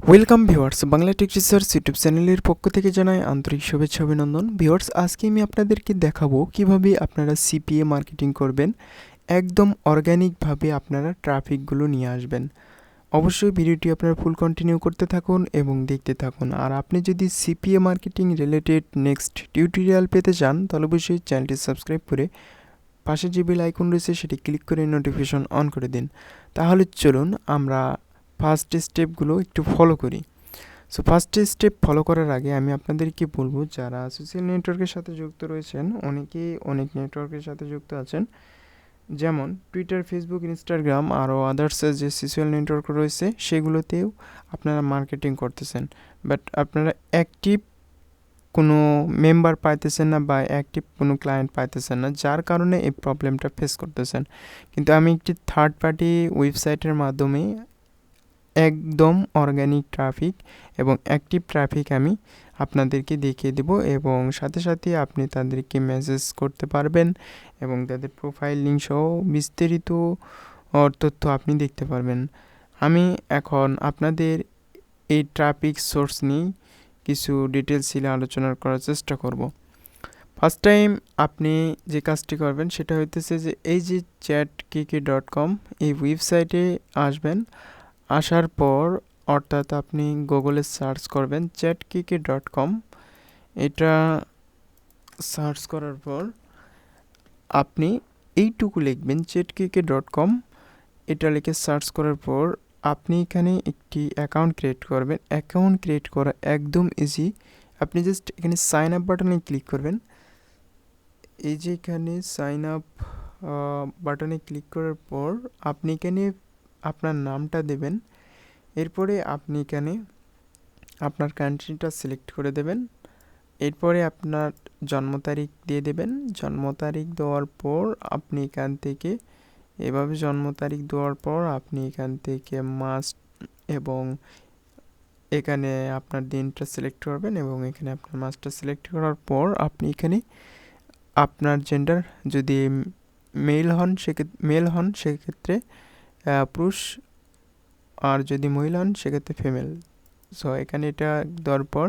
Welcome viewers, Bangla tech research YouTube চ্যানেলের পক্ষ থেকে জানাই আন্তরিক শুভেচ্ছা অভিনন্দন। ভিউয়ার্স, আজকে আমি আপনাদেরকে দেখাবো কিভাবে আপনারা সিপিএ মার্কেটিং করবেন, একদম অর্গানিকভাবে আপনারা ট্রাফিকগুলো নিয়ে আসবেন। অবশ্যই ভিডিওটি আপনারা ফুল কন্টিনিউ করতে থাকুন এবং দেখতে থাকুন। আর আপনি যদি CPA marketing related next tutorial পেতে চান তাহলে অবশ্যই চ্যানেলটি সাবস্ক্রাইব করে পাশে যে বেল আইকন রয়েছে সেটি ক্লিক করে নোটিফিকেশন অন করে দিন। তাহলে চলুন আমরা ফার্স্ট স্টেপগুলো একটু ফলো করি। সো ফার্স্ট স্টেপ ফলো করার আগে আমি আপনাদেরকে বলবো, যারা সোশ্যাল নেটওয়ার্কের সাথে যুক্ত রয়েছেন, অনেকেই অনেক নেটওয়ার্কের সাথে যুক্ত আছেন, যেমন টুইটার, ফেসবুক, ইনস্টাগ্রাম আরও আদার্স যে সোশ্যাল নেটওয়ার্ক রয়েছে সেগুলোতেও আপনারা মার্কেটিং করতেছেন, বাট আপনারা অ্যাক্টিভ কোনো মেম্বার পাইতেছেন না বা অ্যাক্টিভ কোনো ক্লায়েন্ট পাইতেছেন না, যার কারণে এই প্রবলেমটা ফেস করতেছেন। কিন্তু আমি একটি থার্ড পার্টি ওয়েবসাইটের মাধ্যমে একদম অর্গানিক ট্রাফিক এবং অ্যাক্টিভ ট্রাফিক আমি আপনাদেরকে দেখিয়ে দেব, এবং সাথে সাথে আপনি তাদেরকে মেসেজ করতে পারবেন এবং তাদের প্রোফাইল লিঙ্ক সহ বিস্তারিত তথ্য আপনি দেখতে পারবেন। আমি এখন আপনাদের এই ট্রাফিক সোর্স নিয়ে কিছু ডিটেলস আলোচনা করার চেষ্টা করব। ফার্স্ট টাইম আপনি যে কাজটি করবেন সেটা হইতেছে যে এই যে chatkk.com এই ওয়েবসাইটে আসবেন। আসার পর অর্থাৎ আপনি গুগলে সার্চ করবেন chatkk.com। এটা সার্চ করার পর আপনি এইটুকু লিখবেন chatkk.com। এটা লিখে সার্চ করার পর আপনি এখানে একটি অ্যাকাউন্ট ক্রিয়েট করবেন। অ্যাকাউন্ট ক্রিয়েট করা একদম ইজি। আপনি জাস্ট এখানে সাইন আপ বাটনে ক্লিক করবেন। এই যে এখানে সাইন আপ বাটনে ক্লিক করার পর আপনি এখানে আপনার নামটা দেবেন। এরপরে আপনি এখানে আপনার কান্ট্রিটা সিলেক্ট করে দেবেন। এরপরে আপনার জন্ম তারিখ দিয়ে দেবেন। জন্ম তারিখ দেওয়ার পর আপনি এখান থেকে এভাবে জন্ম তারিখ দেওয়ার পর আপনি এখান থেকে মাস এবং এখানে আপনার দিনটা সিলেক্ট করবেন এবং এখানে আপনার মাসটা সিলেক্ট করার পর আপনি এখানে আপনার জেন্ডার, যদি মেল হন সেক্ষেত্রে পুরুষ, আর যদি মহিলা হন সেক্ষেত্রে ফিমেল। সো এখানে এটা দেওয়ার পর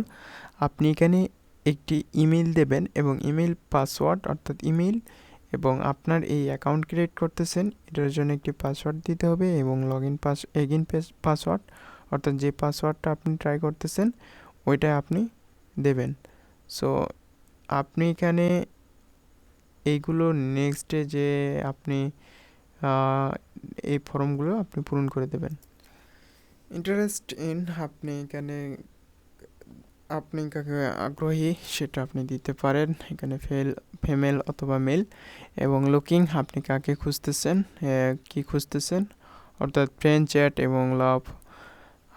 আপনি এখানে একটি ইমেল দেবেন এবং ইমেল পাসওয়ার্ড, অর্থাৎ ইমেল এবং আপনার এই অ্যাকাউন্ট ক্রিয়েট করতেছেন এটার জন্য একটি পাসওয়ার্ড দিতে হবে এবং এগিন পাসওয়ার্ড, অর্থাৎ যে পাসওয়ার্ডটা আপনি ট্রাই করতেছেন ওইটাই আপনি দেবেন। সো আপনি এখানে এইগুলো নেক্সটে যে আপনি এই ফর্মগুলো আপনি পূরণ করে দেবেন। ইন্টারেস্ট ইন, আপনি এখানে আপনি কাকে আগ্রহী সেটা আপনি দিতে পারেন, এখানে ফিমেল অথবা মেল, এবং লুকিং, আপনি কাকে খুঁজতেছেন, কি খুঁজতেছেন, অর্থাৎ ফ্রেন্ড, চ্যাট এবং লাভ।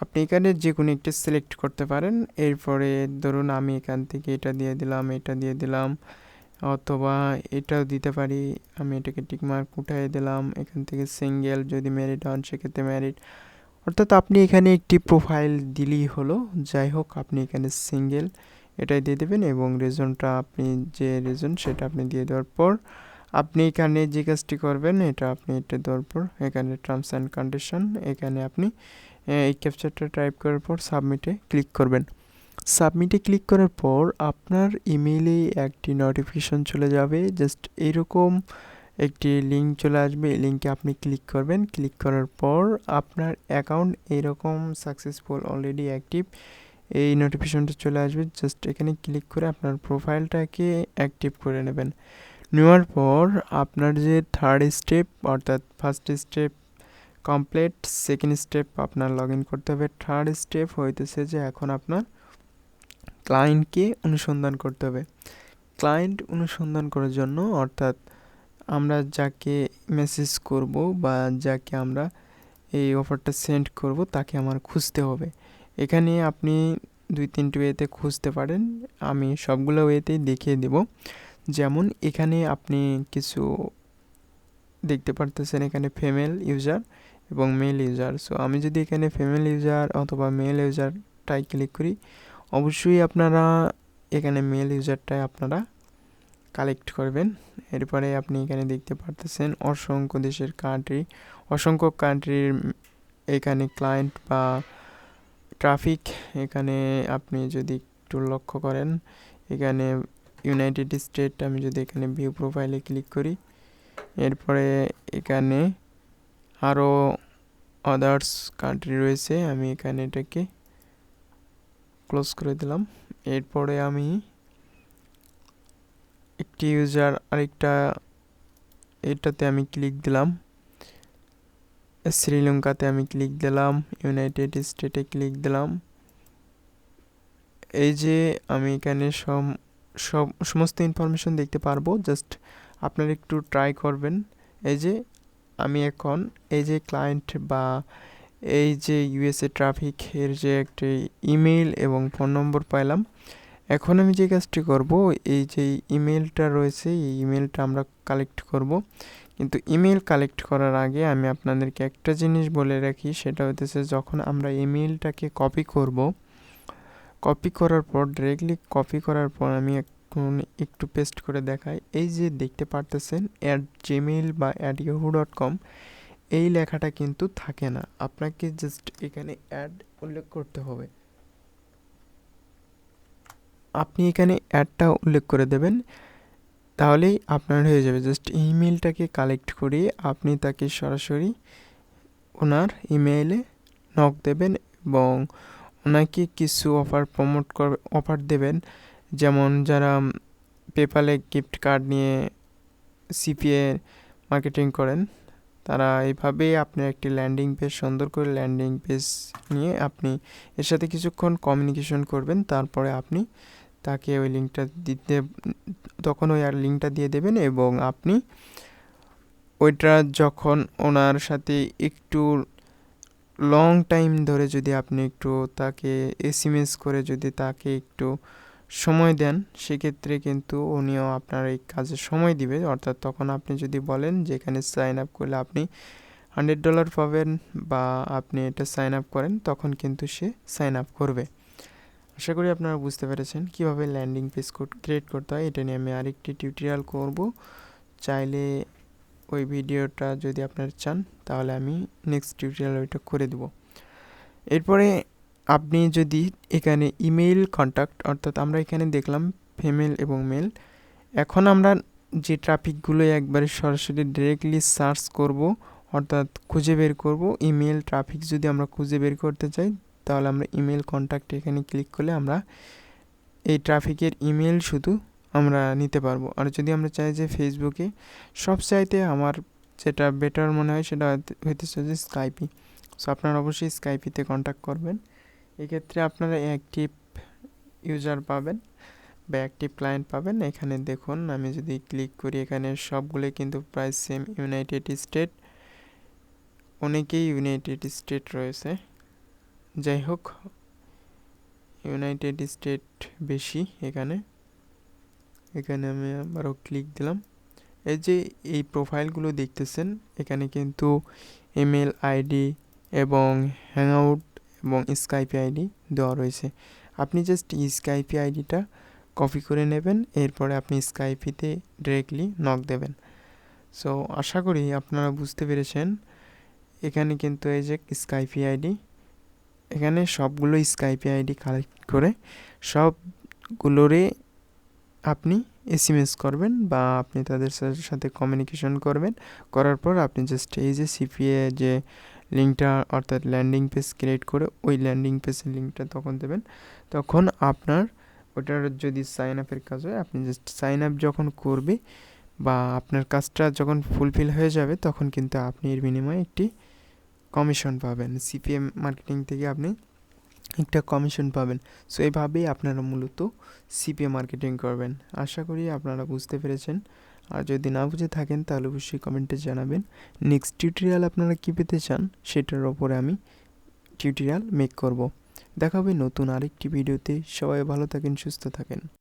আপনি এখানে যে কোনো একটা সিলেক্ট করতে পারেন। এরপরে ধরুন আমি এখান থেকে এটা দিয়ে দিলাম, এটা দিয়ে দিলাম, অথবা এটাও দিতে পারি। আমি এটাকে টিকমার্ক উঠাই দিলাম। এখান থেকে সিঙ্গেল, যদি ম্যারিড হন সেক্ষেত্রে ম্যারিড, অর্থাৎ আপনি এখানে একটি প্রোফাইল দিলেই হলো। যাই হোক, আপনি এখানে সিঙ্গেল এটাই দিয়ে দেবেন এবং রিজনটা আপনি যে রিজন সেটা আপনি দিয়ে দেওয়ার পর আপনি এখানে যে কাজটি করবেন এটা আপনি এটা দেওয়ার পর এখানে টার্মস অ্যান্ড কন্ডিশন, এখানে আপনি এই ক্যাপচারটা টাইপ করার পর সাবমিটে ক্লিক করবেন। সাবমিটে ক্লিক করার পর আপনার ইমেইলে একটি নোটিফিকেশন চলে যাবে, জাস্ট এরকম একটি লিঙ্ক চলে আসবে। এই লিঙ্কে আপনি ক্লিক করবেন। ক্লিক করার পর আপনার অ্যাকাউন্ট এরকম সাকসেসফুল, অলরেডি অ্যাক্টিভ, এই নোটিফিকেশনটা চলে আসবে। জাস্ট এখানে ক্লিক করে আপনার প্রোফাইলটাকে অ্যাক্টিভ করে নেবেন। নেওয়ার পর আপনার যে থার্ড স্টেপ, অর্থাৎ first step complete, second step আপনার লগ ইন করতে হবে। থার্ড স্টেপ হইতেছে যে এখন আপনার ক্লায়েন্টকে অনুসন্ধান করতে হবে। ক্লায়েন্ট অনুসন্ধান করার জন্য, অর্থাৎ আমরা যাকে মেসেজ করব বা যাকে আমরা এই অফারটা সেন্ড করব তাকে আমার খুঁজতে হবে। এখানে আপনি 2-3টি ওয়েতে খুঁজতে পারেন, আমি সবগুলো ওয়েতেই দেখিয়ে দেব। যেমন এখানে আপনি কিছু দেখতে পারতেছেন, এখানে ফিমেল ইউজার এবং মেল ইউজার। সো আমি যদি এখানে ফিমেল ইউজার অথবা মেল ইউজারটাই ক্লিক করি, অবশ্যই আপনারা এখানে মেল ইউজারটাই আপনারা কালেক্ট করবেন। এরপরে আপনি এখানে দেখতে পারতেছেন অসংখ্য দেশের অসংখ্য কান্ট্রির এখানে ক্লায়েন্ট বা ট্রাফিক, এখানে আপনি যদি একটু লক্ষ্য করেন, এখানে ইউনাইটেড স্টেট, আমি যদি এখানে ভিউ প্রোফাইলে ক্লিক করি, এরপরে এখানে আরও আদার্স কান্ট্রি রয়েছে, আমি এখানে এটাকে ক্লোজ করে দিলাম। এরপরে আমি একটি ইউজার আরেকটা, এটাতে আমি ক্লিক দিলাম, শ্রীলঙ্কাতে আমি ক্লিক দিলাম, ইউনাইটেড স্টেটে ক্লিক দিলাম। এই যে আমি এখানে সমস্ত ইনফরমেশন দেখতে পারবো, জাস্ট আপনারা একটু ট্রাই করবেন। এই যে আমি এখন এই যে ক্লায়েন্ট বা এই যে ইউএসএ ট্রাফিক এর যে একটি ইমেইল এবং ফোন নম্বর পাইলাম। এখন আমি যে কাজটি করব, এই যে ইমেলটা রয়েছে, এই ইমেলটা আমরা কালেক্ট করব। কিন্তু ইমেল কালেক্ট করার আগে আমি আপনাদেরকে একটা জিনিস বলে রাখি, সেটা হতেছে যখন আমরা ইমেলটাকে কপি করব, কপি করার পর ডিরেক্টলি কপি করার পর আমি এখন একটু পেস্ট করে দেখাই। এই যে দেখতে পারতেছেন @gmail বা @yahoo.com, এই লেখাটা কিন্তু থাকে না, আপনাকে জাস্ট এখানে অ্যাড উল্লেখ করতে হবে। আপনি এখানে অ্যাডটা উল্লেখ করে দেবেন, তাহলেই আপনার হয়ে যাবে। জাস্ট ইমেলটাকে কালেক্ট করিয়ে আপনি তাকে সরাসরি ওনার ইমেইলে নক দেবেন এবং ওনাকে কিছু অফার দেবেন। যেমন যারা পেপ্যালে গিফট কার্ড নিয়ে সিপিএ মার্কেটিং করেন, তারা এইভাবেই আপনার একটি ল্যান্ডিং পেজ, সুন্দর করে ল্যান্ডিং পেজ নিয়ে আপনি এর সাথে কিছুক্ষণ কমিউনিকেশন করবেন। তারপরে আপনি তাকে ওই লিঙ্কটা দিতে, তখন ওই আর লিঙ্কটা দিয়ে দেবেন এবং আপনি ওইটা যখন ওনার সাথে একটু লং টাইম ধরে যদি আপনি একটু তাকে এসএমএস করে যদি তাকে একটু সময় দেন, সেক্ষেত্রে কিন্তু উনিও আপনার এই কাজে সময় দিবে। অর্থাৎ তখন আপনি যদি বলেন যে এখানে সাইন আপ করলে আপনি $100 পাবেন বা আপনি এটা সাইন আপ করেন, তখন কিন্তু সে সাইন আপ করবে। আশা করি আপনারা বুঝতে পেরেছেন কীভাবে ল্যান্ডিং পেজ ক্রিয়েট করতে হয়। এটা নিয়ে আমি আরেকটি টিউটোরিয়াল করব, চাইলে ওই ভিডিওটা যদি আপনারা চান তাহলে আমি নেক্সট টিউটোরিয়াল ওইটা করে দেব। এরপরে আপনি যদি এখানে ইমেইল কন্ট্যাক্ট, অর্থাৎ আমরা এখানে দেখলাম ফিমেল এবং মেল। এখন আমরা যে ট্রাফিকগুলো একবারে সরাসরি ডিরেক্টলি সার্চ করব, অর্থাৎ খুঁজে বের করব। ইমেল ট্রাফিক যদি আমরা খুঁজে বের করতে চাই, তাহলে আমরা ইমেল কন্ট্যাক্টে এখানে ক্লিক করলে আমরা এই ট্রাফিকের ইমেল শুধু আমরা নিতে পারবো। আর যদি আমরা চাই যে ফেসবুকে, সবচাইতে আমার যেটা বেটার মনে হয় সেটা হইতেছে যে স্কাইপি। সো আপনারা অবশ্যই স্কাইপিতে কন্ট্যাক্ট করবেন। এক্ষেত্রে আপনারা অ্যাক্টিভ ইউজার পাবেন বা অ্যাক্টিভ ক্লায়েন্ট পাবেন। এখানে দেখুন, আমি যদি ক্লিক করি, এখানে সবগুলোই কিন্তু প্রায় সেম ইউনাইটেড স্টেট, অনেকেই ইউনাইটেড স্টেট রয়েছে। যাই হোক, ইউনাইটেড স্টেট বেশি এখানে। এখানে আমি আবারও ক্লিক দিলাম। এই যে এই প্রোফাইলগুলো দেখতেছেন, এখানে কিন্তু ইমেল আইডি এবং হ্যাংআউট এবং স্কাইপি আইডি দেওয়া রয়েছে। আপনি জাস্ট স্কাইপি আইডিটা কপি করে নেবেন, এরপরে আপনি স্কাইপিতে ডিরেক্টলি নক দেবেন। সো আশা করি আপনারা বুঝতে পেরেছেন। এখানে কিন্তু এই যে স্কাইপি আইডি, এখানে সবগুলো স্কাইপি আইডি কালেক্ট করে সবগুলোরে আপনি এসএমএস করবেন বা আপনি তাদের সাথে কমিউনিকেশন করবেন। করার পর আপনি জাস্ট এই যে সিপিএ যে লিঙ্কটা, অর্থাৎ ল্যান্ডিং পেজ ক্রিয়েট করে ওই ল্যান্ডিং পেজের লিঙ্কটা তখন দেবেন। তখন আপনার ওটার যদি সাইন আপের কাজ হয়, আপনি জাস্ট সাইন আপ যখন করবে বা আপনার কাজটা যখন ফুলফিল হয়ে যাবে, তখন কিন্তু আপনি এর বিনিময়ে একটি কমিশন পাবেন। সিপিএম মার্কেটিং থেকে আপনি একটা কমিশন পাবেন। সো এইভাবেই আপনারা মূলত সিপিএ মার্কেটিং করবেন। আশা করি আপনারা বুঝতে পেরেছেন। আর যদি না বুঝে থাকেন তাহলে অবশ্যই কমেন্টে জানাবেন। নেক্সট টিউটোরিয়াল আপনারা কী পেতে চান সেটার ওপরে আমি টিউটোরিয়াল মেক করব। দেখা হবে নতুন আরেকটি ভিডিওতে। সবাই ভালো থাকেন, সুস্থ থাকেন।